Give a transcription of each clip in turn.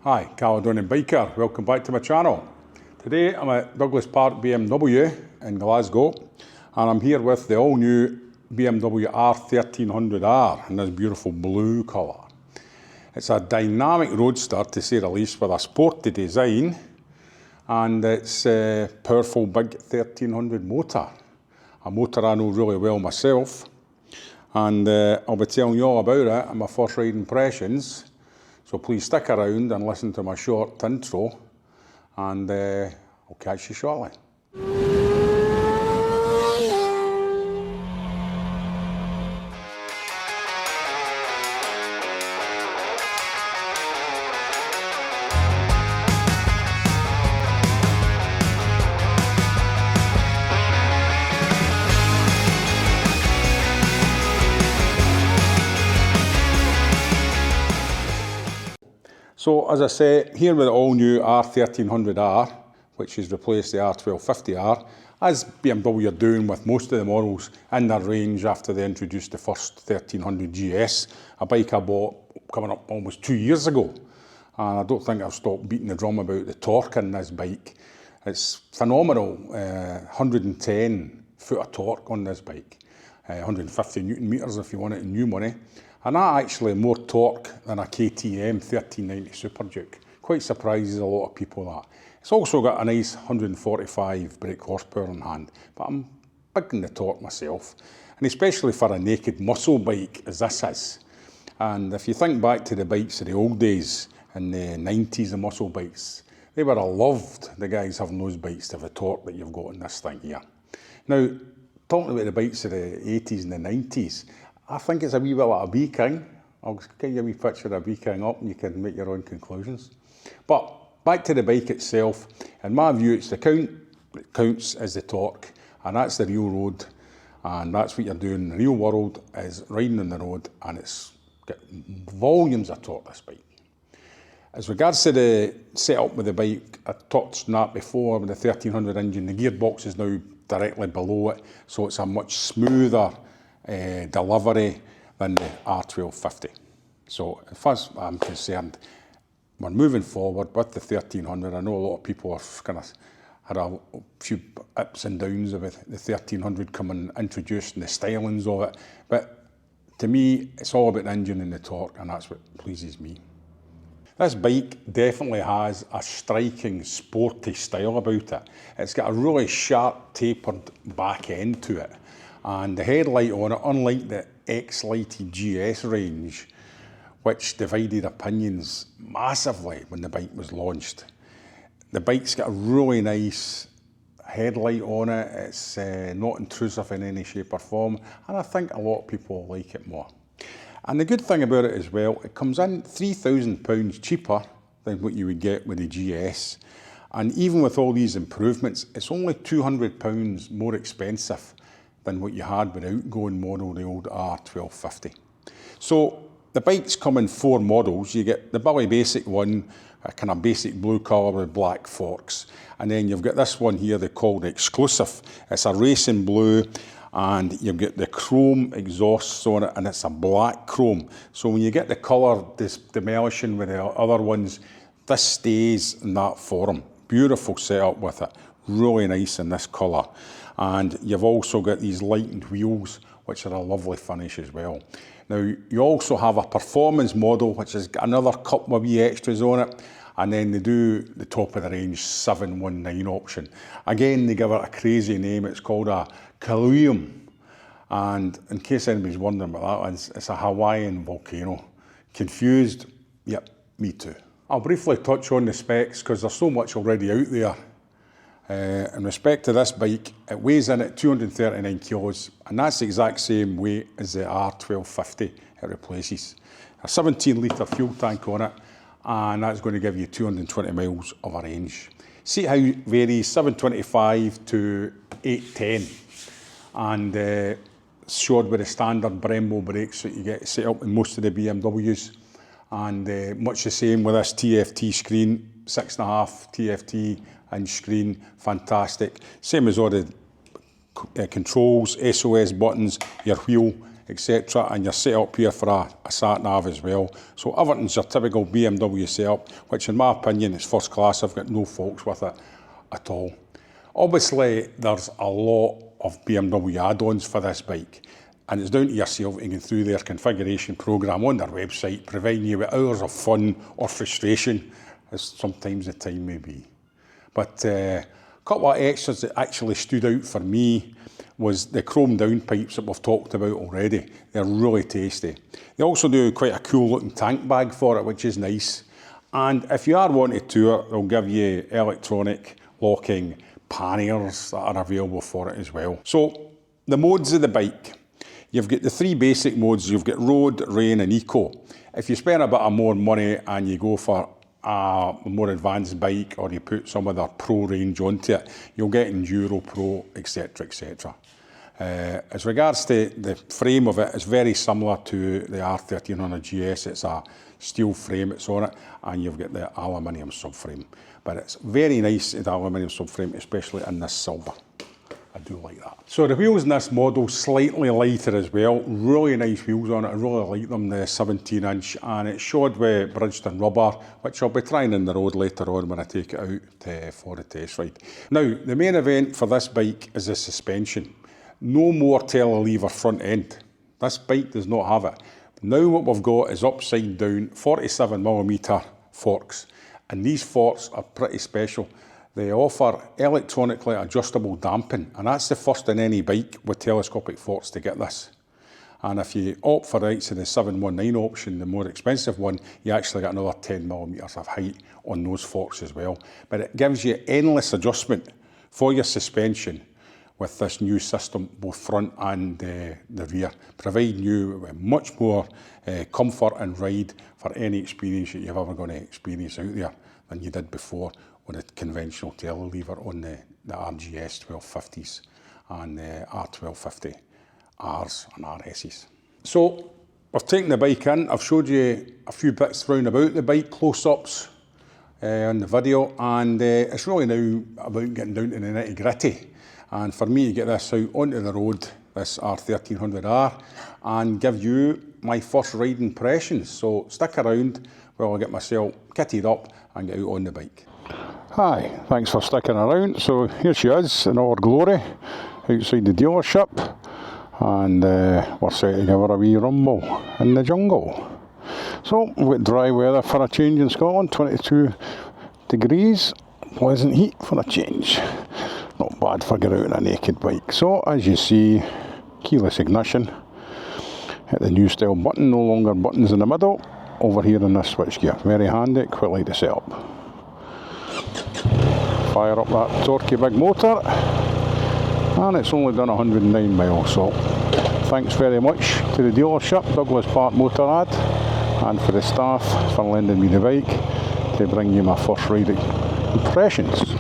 Hi, Caledonian Biker, welcome back to my channel. Today I'm at Douglas Park BMW in Glasgow and I'm here with the all new BMW R1300R in this beautiful blue colour. It's a dynamic roadster to say the least with a sporty design, and it's a powerful big 1300 motor. A motor I know really well myself, and I'll be telling you all about it and my first ride impressions. So please stick around and listen to my short intro, and I'll catch you shortly. So as I say, here with the all new R1300R, which has replaced the R1250R, as BMW are doing with most of the models in their range after they introduced the first 1300 GS, a bike I bought coming up almost 2 years ago. And I don't think I've stopped beating the drum about the torque in this bike. It's phenomenal, 110 foot of torque on this bike, 150 Newton meters if you want it in new money. And that actually more torque than a KTM 1390 Super Duke. Quite surprises a lot of people that. It's also got a nice 145 brake horsepower in hand, but I'm big in the torque myself. And especially for a naked muscle bike as this is. And if you think back to the bikes of the old days, in the 90s, the muscle bikes, they were loved, the guys having those bikes to have the torque that you've got in this thing here. Now, talking about the bikes of the 80s and the 90s, I think it's a wee bit like a B-King. I'll give you a wee picture of a B-King up and you can make your own conclusions. But back to the bike itself, in my view, it's the count that counts is the torque, and that's the real road, and that's what you're doing in the real world, is riding on the road, and it's got volumes of torque, this bike. As regards to the setup with the bike, I touched on that before with the 1300 engine. The gearbox is now directly below it, so it's a much smoother delivery than the R1250. So as far as I'm concerned, we're moving forward with the 1300. I know a lot of people have kind of had a few ups and downs with the 1300 coming introduced and the stylings of it, but to me it's all about the engine and the torque, and that's what pleases me. This bike definitely has a striking sporty style about it. It's got a really sharp tapered back end to it. And the headlight on it, unlike the X-lighted GS range, which divided opinions massively when the bike was launched. The bike's got a really nice headlight on it. It's not intrusive in any shape or form, and I think a lot of people like it more. And the good thing about it as well, it comes in £3,000 cheaper than what you would get with the GS. And even with all these improvements, it's only £200 more expensive than what you had with the outgoing model, the old R1250. So the bikes come in 4 models. You get the Billy Basic one, a kind of basic blue colour with black forks. And then you've got this one here, they call the Exclusive. It's a racing blue, and you've got the chrome exhausts on it, and it's a black chrome. So when you get the colour demolishing with the other ones, this stays in that form. Beautiful setup with it, really nice in this colour. And you've also got these lightened wheels, which are a lovely finish as well. Now, you also have a performance model, which has got another couple of wee extras on it, and then they do the top of the range 719 option. Again, they give it a crazy name. It's called a Caledonian. And in case anybody's wondering about that one, it's a Hawaiian volcano. Confused? Yep, me too. I'll briefly touch on the specs because there's so much already out there. In respect to this bike, it weighs in at 239 kilos, and that's the exact same weight as the R1250 it replaces. A 17-litre fuel tank on it, and that's going to give you 220 miles of a range. Seat height varies 725 to 810, and shod with the standard Brembo brakes that you get set up in most of the BMWs, and much the same with this TFT screen, 6.5 TFT inch screen, fantastic. Same as all the controls, SOS buttons, your wheel etc. And you're set up here for a sat-nav as well. So everything's your typical BMW setup, which in my opinion is first class. I've got no faults with it at all. Obviously, there's a lot of BMW add-ons for this bike, and it's down to yourself to go through their configuration program on their website, providing you with hours of fun or frustration, as sometimes the time may be. But a couple of extras that actually stood out for me was the chrome downpipes that we've talked about already. They're really tasty. They also do quite a cool looking tank bag for it, which is nice. And if you are wanting to tour, they'll give you electronic locking panniers that are available for it as well. So the modes of the bike. You've got the three basic modes. You've got road, rain and eco. If you spend a bit of more money and you go for a more advanced bike, or you put some of their pro range onto it, you'll get Enduro Pro, etc, etc. As regards to the frame of it, it's very similar to the R1300RS. It's a steel frame that's on it, and you've got the aluminium subframe. But it's very nice, the aluminium subframe, especially in this silver. I do like that. So the wheels in this model slightly lighter as well. Really nice wheels on it. I really like them, the 17-inch, and it's shod with Bridgestone rubber, which I'll be trying on the road later on when I take it out for the test ride. Now, the main event for this bike is the suspension. No more telelever front end. This bike does not have it. Now what we've got is upside down 47mm forks, and these forks are pretty special. They offer electronically adjustable damping, and that's the first in any bike with telescopic forks to get this. And if you opt for the 719 option, the more expensive one, you actually get another 10mm of height on those forks as well. But it gives you endless adjustment for your suspension with this new system, both front and the rear, providing you with much more comfort and ride for any experience that you're ever going to experience out there than you did before with a conventional telelever on the RGS 1250s and the R1250Rs and RSs. So I've taken the bike in, I've showed you a few bits round about the bike, close-ups on the video, and it's really now about getting down to the nitty-gritty. And for me to get this out onto the road, this R1300R, and give you my first ride impressions. So stick around while I get myself kitted up and get out on the bike. Hi, thanks for sticking around. So here she is in all her glory, outside the dealership, and we're set to give her a wee rumble in the jungle. So we've got dry weather for a change in Scotland, 22 degrees, pleasant heat for a change. Not bad for getting out on a naked bike. So as you see, keyless ignition, hit the new style button, no longer buttons in the middle, over here in this switchgear. Very handy, quite like to set up. Fire up that torquey big motor, and it's only done 109 miles. So thanks very much to the dealership, Douglas Park Motorrad, and for the staff for lending me the bike to bring you my first riding impressions.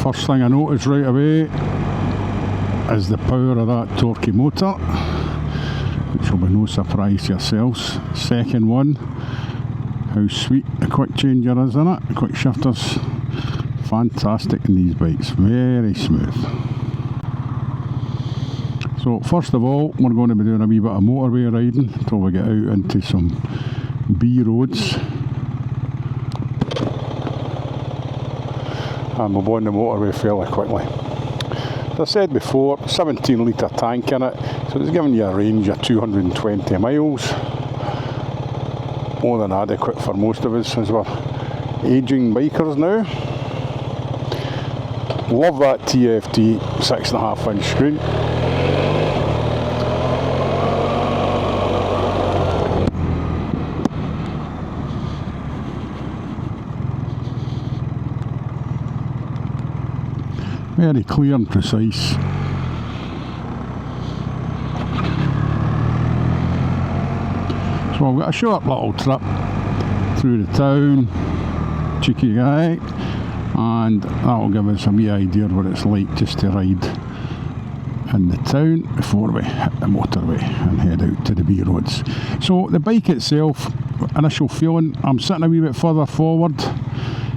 First thing I noticed right away is the power of that torquey motor, which will be no surprise to yourselves. Second one, how sweet the quick changer is in it, quick shifters, fantastic in these bikes, very smooth. So first of all, we're going to be doing a wee bit of motorway riding until we get out into some B roads. And we'll go on the motorway fairly quickly. As I said before, 17 litre tank in it, so it's giving you a range of 220 miles. More than adequate for most of us as we're ageing bikers now. Love that TFT 6.5-inch screen. Very clear and precise. So I've got a short little trip through the town, cheeky guy, and that'll give us a wee idea of what it's like just to ride in the town before we hit the motorway and head out to the B roads. So the bike itself initial feeling, I'm sitting a wee bit further forward.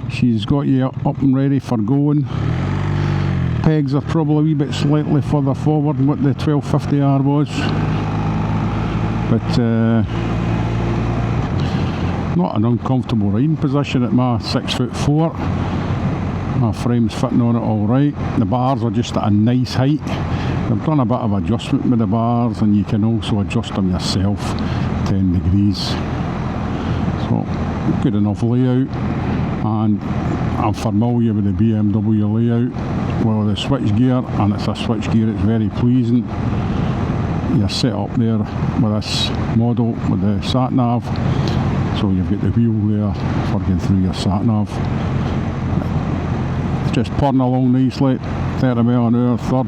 She's got you up and ready for going. Pegs are probably a wee bit slightly further forward than what the 1250R was, but not an uncomfortable riding position at my 6'4". My frame's fitting on it all right. The bars are just at a nice height. They've done a bit of adjustment with the bars, and you can also adjust them yourself 10 degrees. So good enough layout, and I'm familiar with the BMW layout. Well, the switch gear, and it's a switch gear, it's very pleasing. You're set up there with this model with the sat nav, so you've got the wheel there for going through your sat nav. It's just purring along nicely, 30 mile an hour, third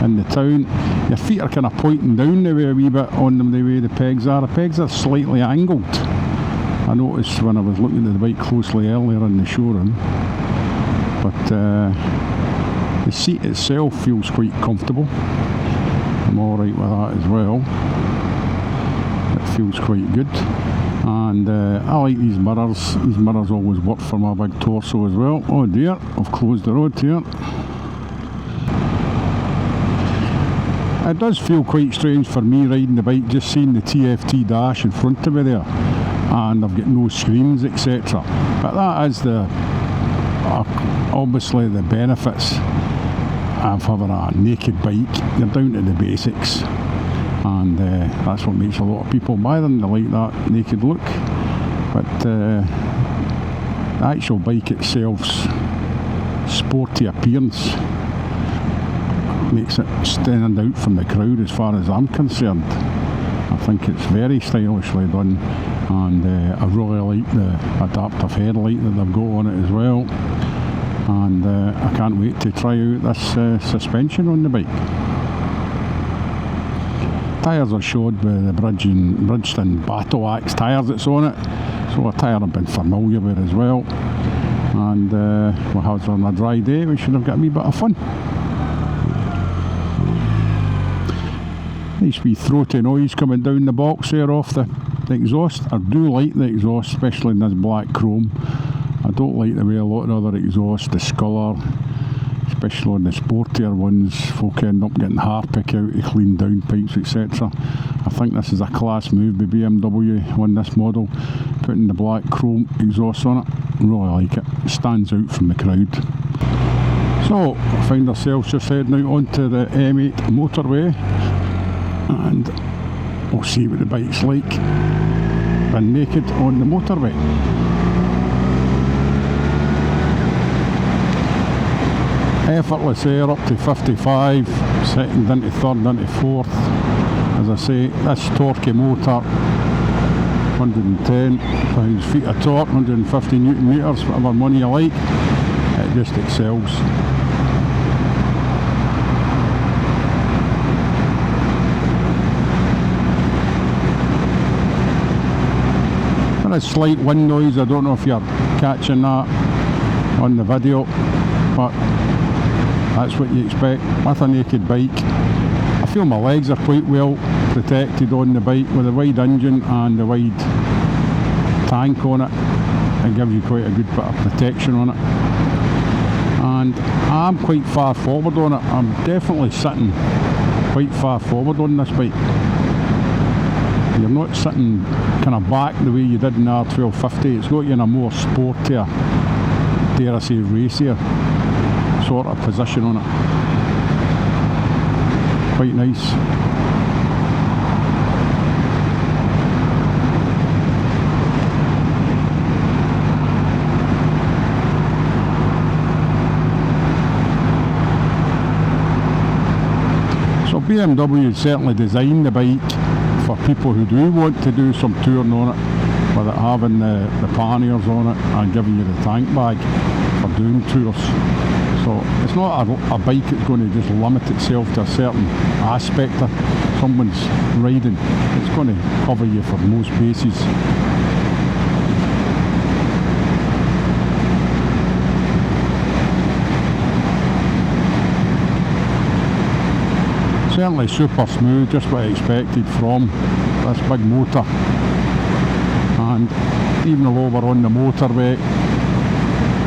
in the town. Your feet are kind of pointing down the way a wee bit on them, the way the pegs are. The pegs are slightly angled. I noticed when I was looking at the bike closely earlier in the showroom, but the seat itself feels quite comfortable. I'm alright with that as well. It feels quite good, and I like these mirrors. These mirrors always work for my big torso as well. Oh dear, I've closed the road here. It does feel quite strange for me riding the bike, just seeing the TFT dash in front of me there, and I've got no screens etc. But that is obviously the benefits of having a naked bike. You're down to the basics, and that's what makes a lot of people buy them. They like that naked look, but the actual bike itself's sporty appearance makes it stand out from the crowd as far as I'm concerned. I think it's very stylishly done, and I really like the adaptive headlight that they've got on it as well, and I can't wait to try out this suspension on the bike. Tyres are shod with the Bridgestone Battle Axe tyres that's on it, so a tyre I've been familiar with as well, and we'll have on a dry day, we should have got a wee bit of fun. Nice wee throaty noise coming down the box there off the exhaust. I do like the exhaust, especially in this black chrome. I don't like the way a lot of other exhausts discolour, especially on the sportier ones. Folk end up getting Harpic out to clean downpipes etc. I think this is a class move by BMW on this model, putting the black chrome exhaust on it. Really like it. It stands out from the crowd. So, I find ourselves just heading out onto the M8 Motorway, and we'll see what the bike's like when naked on the motorway. Effortless air up to 55, second into third into fourth. As I say, this torquey motor, 110 feet of torque, 150 newton metres, whatever money you like, it just excels. There is slight wind noise, I don't know if you're catching that on the video, but that's what you expect with a naked bike. I feel my legs are quite well protected on the bike with the wide engine and the wide tank on it. It gives you quite a good bit of protection on it, and I'm quite far forward on it. I'm definitely sitting quite far forward on this bike. You're not sitting kind of back the way you did in the R1250. It's got you in a more sportier, dare I say racier sort of position on it. Quite nice. So BMW certainly designed the bike for people who do want to do some touring on it, with it having the panniers on it and giving you the tank bag for doing tours. So it's not a bike that's going to just limit itself to a certain aspect of someone's riding. It's going to cover you for most bases. Certainly super smooth, just what I expected from this big motor. And even though over on the motorway,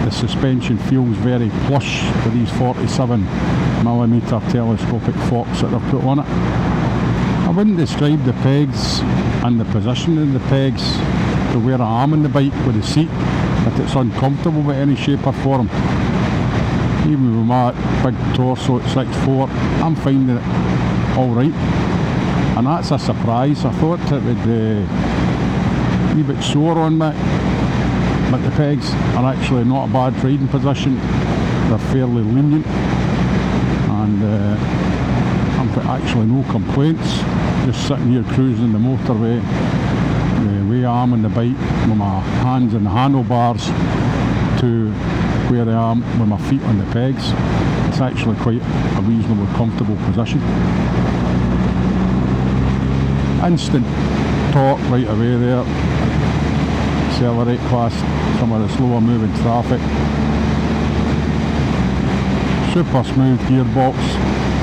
the suspension feels very plush with these 47mm telescopic forks that they've put on it. I wouldn't describe the pegs and the position of the pegs to where I am on the bike with the seat, that it's uncomfortable with any shape or form. Even with my big torso at 6'4", I'm finding it alright. And that's a surprise. I thought it would be a wee bit sore on me, but the pegs are actually not a bad riding position. They're fairly lenient, and I've got actually no complaints. Just sitting here cruising the motorway, the way I am on the bike, with my hands on the handlebars to where I am with my feet on the pegs. It's actually quite a reasonably comfortable position. Instant torque right away there. Accelerate past some of the slower moving traffic. Super smooth gearbox,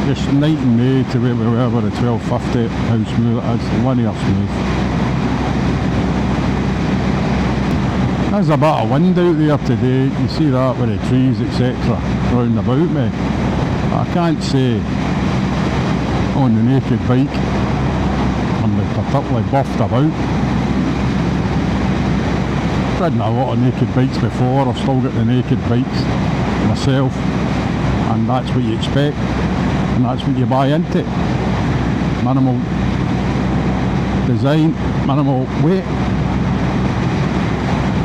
just night and day to where we were with the 1250, how smooth it is, linear smooth. There's a bit of wind out there today, you see that with the trees etc. round about me. I can't say on the naked bike I'm particularly buffed about. I've ridden a lot of naked bikes before, I've still got the naked bikes myself, and that's what you expect, and that's what you buy into. Minimal design, minimal weight,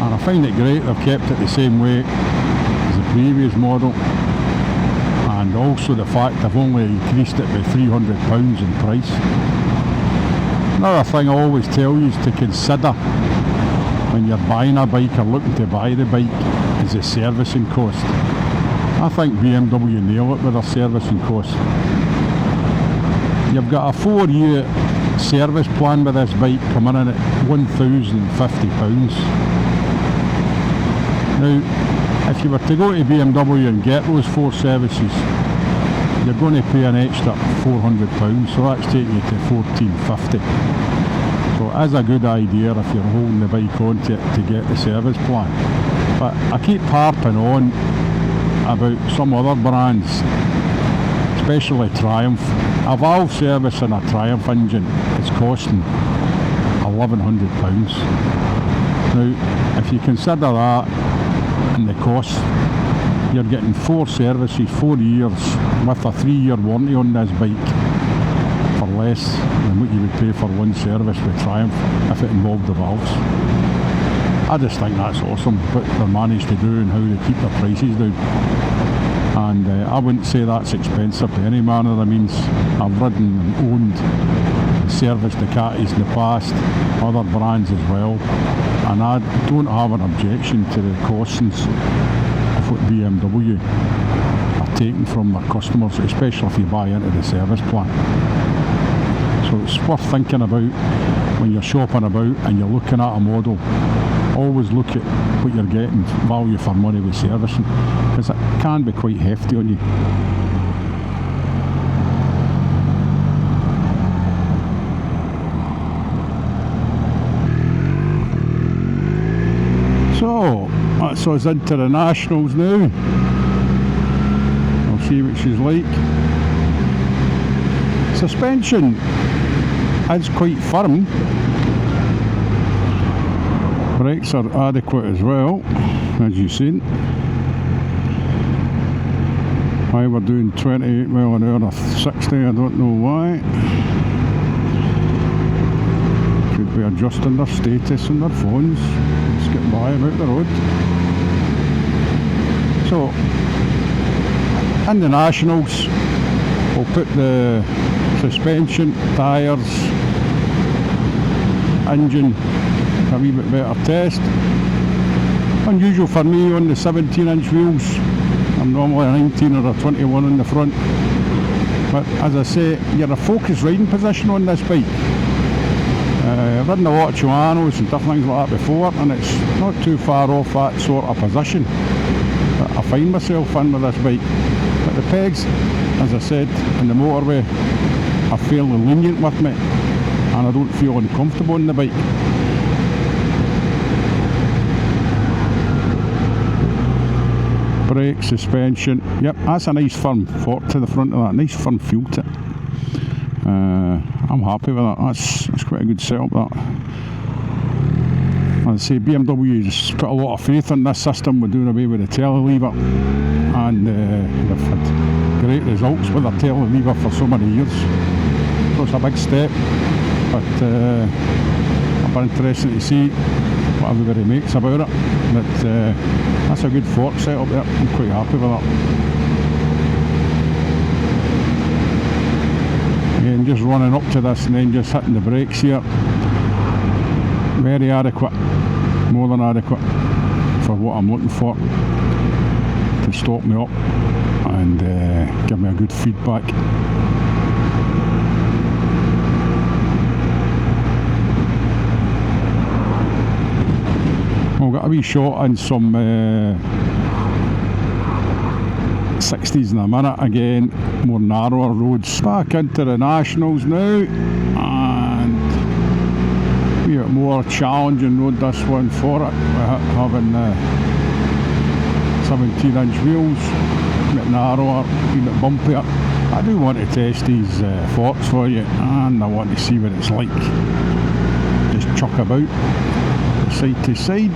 and I find it great they've kept it the same weight as the previous model, and also the fact they've only increased it by £300 in price. Another thing I always tell you is to consider when you're buying a bike or looking to buy the bike is the servicing cost. I think BMW nail it with their servicing cost. You've got a 4-year service plan with this bike coming in at £1,050. Now, if you were to go to BMW and get those 4 services, you're going to pay an extra £400, so that's taking you to £1,450. So it is a good idea if you're holding the bike on to it to get the service plan. But I keep harping on about some other brands, especially Triumph. A valve service in a Triumph engine is costing £1,100. Now, if you consider that and the cost, you're getting 4 services, 4 years with a 3-year warranty on this bike for less than what you would pay for one service with Triumph if it involved the valves. I just think that's awesome what they managed to do and how they keep their prices down. And I wouldn't say that's expensive by any manner of means. I've ridden and owned service Ducatis in the past, other brands as well, and I don't have an objection to the costings of what BMW are taking from their customers, especially if you buy into the service plan. So it's worth thinking about when you're shopping about and you're looking at a model. Always look at what you're getting value for money with servicing, because it can be quite hefty on you. So that's us into the Nationals now. I'll see what she's like. Suspension is quite firm. Brakes are adequate as well, as you've seen. Why we're doing 28 mile an hour or 60, I don't know why. Could be adjusting their status on their phones. Let's get by about the road. So, in the Nationals, we'll put the suspension, tyres, engine a wee bit better test. Unusual for me on the 17-inch wheels. I'm normally a 19 or a 21 in the front. But as I say, you're a focused riding position on this bike. I've ridden a lot of Chihuahuas and different things like that before, and it's not too far off that sort of position that I find myself in with this bike. But the pegs, as I said, in the motorway are fairly lenient with me, and I don't feel uncomfortable on the bike. brake, suspension. Yep, that's a nice firm fork to the front of that. Nice firm feel to it. I'm happy with that. That's quite a good setup, that. As I say, BMW's put a lot of faith in this system with doing away with the telelever, and they've had great results with their telelever for so many years. So it's a big step, but it'll be interesting to see what everybody makes about it. But that's a good fork setup there. I'm quite happy with that. Again, just running up to this and then just hitting the brakes here. Very adequate, more than adequate for what I'm looking for to stop me up and give me a good feedback. I've got a wee shot in some 60s in a minute, again, more narrower roads. Back into the Nationals now, and a bit more challenging road this one for it, having 17-inch wheels, a bit narrower, a bit bumpier. I do want to test these forks for you, and I want to see what it's like. Just chuck about side to side.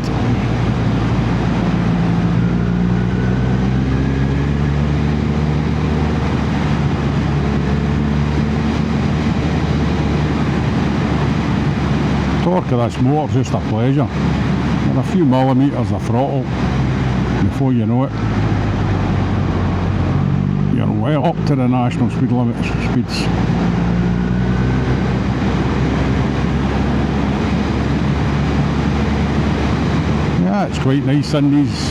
Torque of this motor's just a pleasure. With a few millimetres of throttle, before you know it, you're well up to the national speed limit speeds. Yeah, it's quite nice in these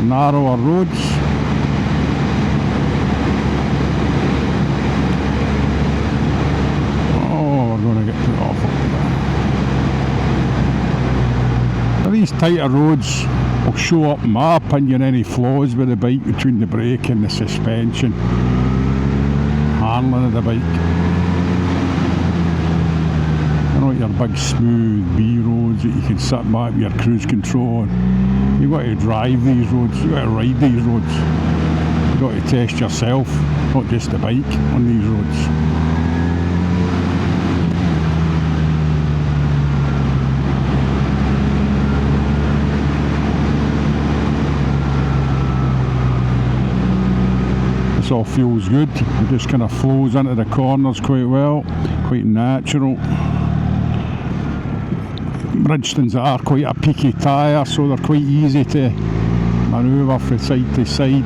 narrower roads. Oh, we're going to get put off up there. These tighter roads will show up, in my opinion, any flaws with the bike between the brake and the suspension, handling of the bike. You know, your big smooth B roads that you can sit back with your cruise control on. You've got to drive these roads, you've got to ride these roads. You've got to test yourself, not just the bike, on these roads. This all feels good, it just kind of flows into the corners quite well, quite natural. Bridgestones are quite a peaky tyre, so they're quite easy to manoeuvre from side to side.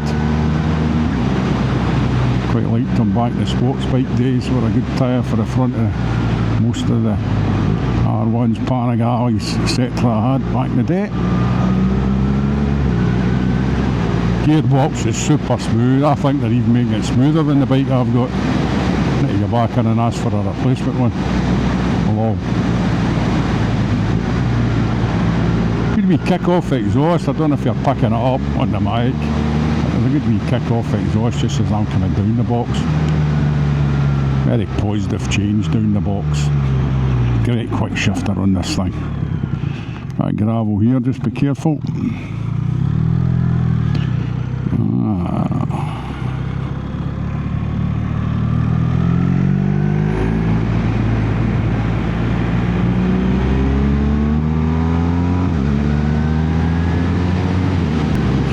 Quite liked them back in the sports bike days, were a good tyre for the front of most of the R1s, Panigales, etc. I had back in the day. Gearbox is super smooth. I think they're even making it smoother than the bike I've got. I need to go back in and ask for a replacement one. Hello. Good wee kick-off exhaust. I don't know if you're picking it up on the mic. There's a good wee kick-off exhaust just as I'm coming down the box. Very positive change down the box. Great quick shifter on this thing. That gravel here, just be careful.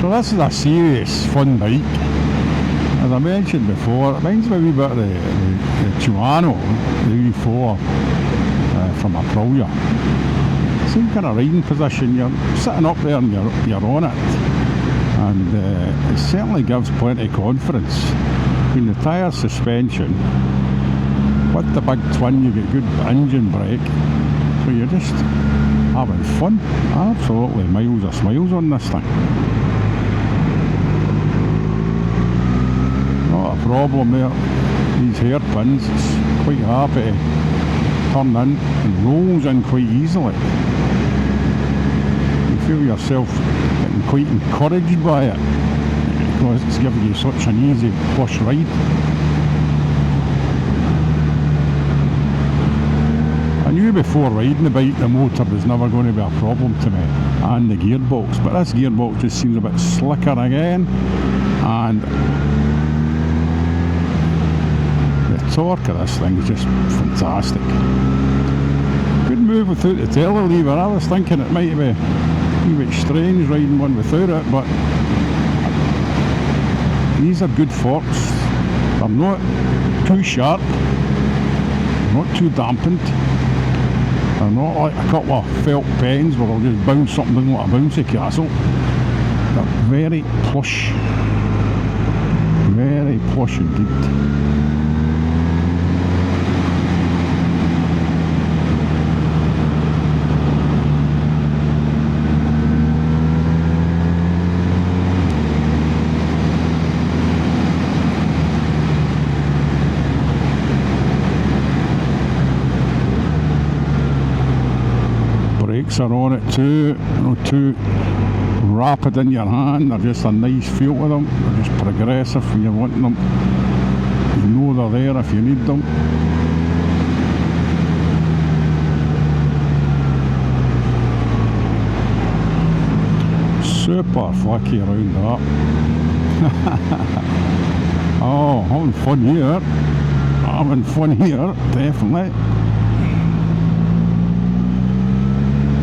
So this is a serious fun bike. As I mentioned before, it reminds me a wee bit of the Tuano, the V4 from Aprilia. Same kind of riding position, you're sitting up there and you're on it. And it certainly gives plenty of confidence. Between the tyre, suspension, with the big twin you get good engine brake, so you're just having fun. Absolutely miles of smiles on this thing. Not a problem there. These hairpins, it's quite happy to turn in and rolls in quite easily. You feel yourself getting quite encouraged by it because it's giving you such an easy plush ride. I knew before riding the bike the motor was never going to be a problem to me, and the gearbox, but this gearbox just seems a bit slicker again. and the torque of this thing is just fantastic. Couldn't move without the tailor lever. I was thinking it might be a bit strange riding one without it, but these are good forks. They're not too sharp, not too dampened. They're not like a couple of felt pens where I'll just bounce something down like a bouncy castle. They're very plush indeed. Brakes are on it too, not too rapid in your hand, they're just a nice feel to them, they're just progressive when you're wanting them, you know they're there if you need them. Super flicky around that. Oh, having fun here, definitely.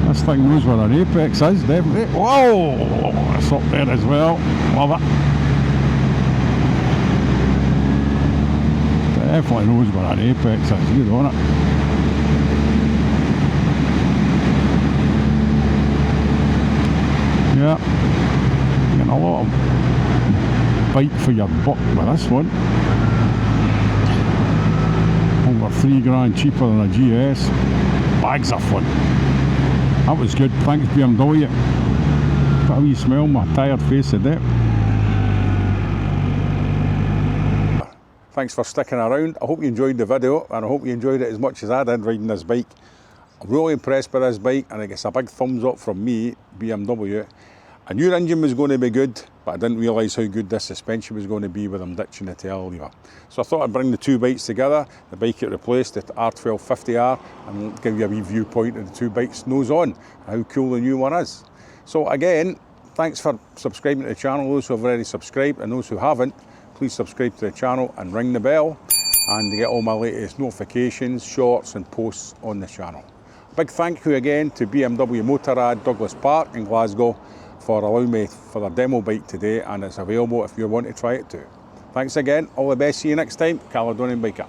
This thing knows where an apex is, definitely. Whoa! It's up there as well. Love it. Definitely knows where an apex is. Good on it. Yeah. Getting a lot of bike for your buck with this one. Over £3 cheaper than a GS. Bags of fun. That was good, thanks BMW. Got a wee smile on my tired face today. Thanks for sticking around. I hope you enjoyed the video, and I hope you enjoyed it as much as I did riding this bike. I'm really impressed by this bike, and it gets a big thumbs up from me, BMW. I knew the engine was going to be good, but I didn't realise how good this suspension was going to be with them ditching the tail lever. So I thought I'd bring the two bikes together, the bike it replaced, the R1300R, and give you a wee viewpoint of the two bikes nose on, and how cool the new one is. So again, thanks for subscribing to the channel, those who have already subscribed, and those who haven't, please subscribe to the channel and ring the bell, and to get all my latest notifications, shorts and posts on the channel. A big thank you again to BMW Motorrad Douglas Park in Glasgow for allowing me for their demo bike today, and it's available if you want to try it too. Thanks again, all the best, see you next time, Caledonian Biker.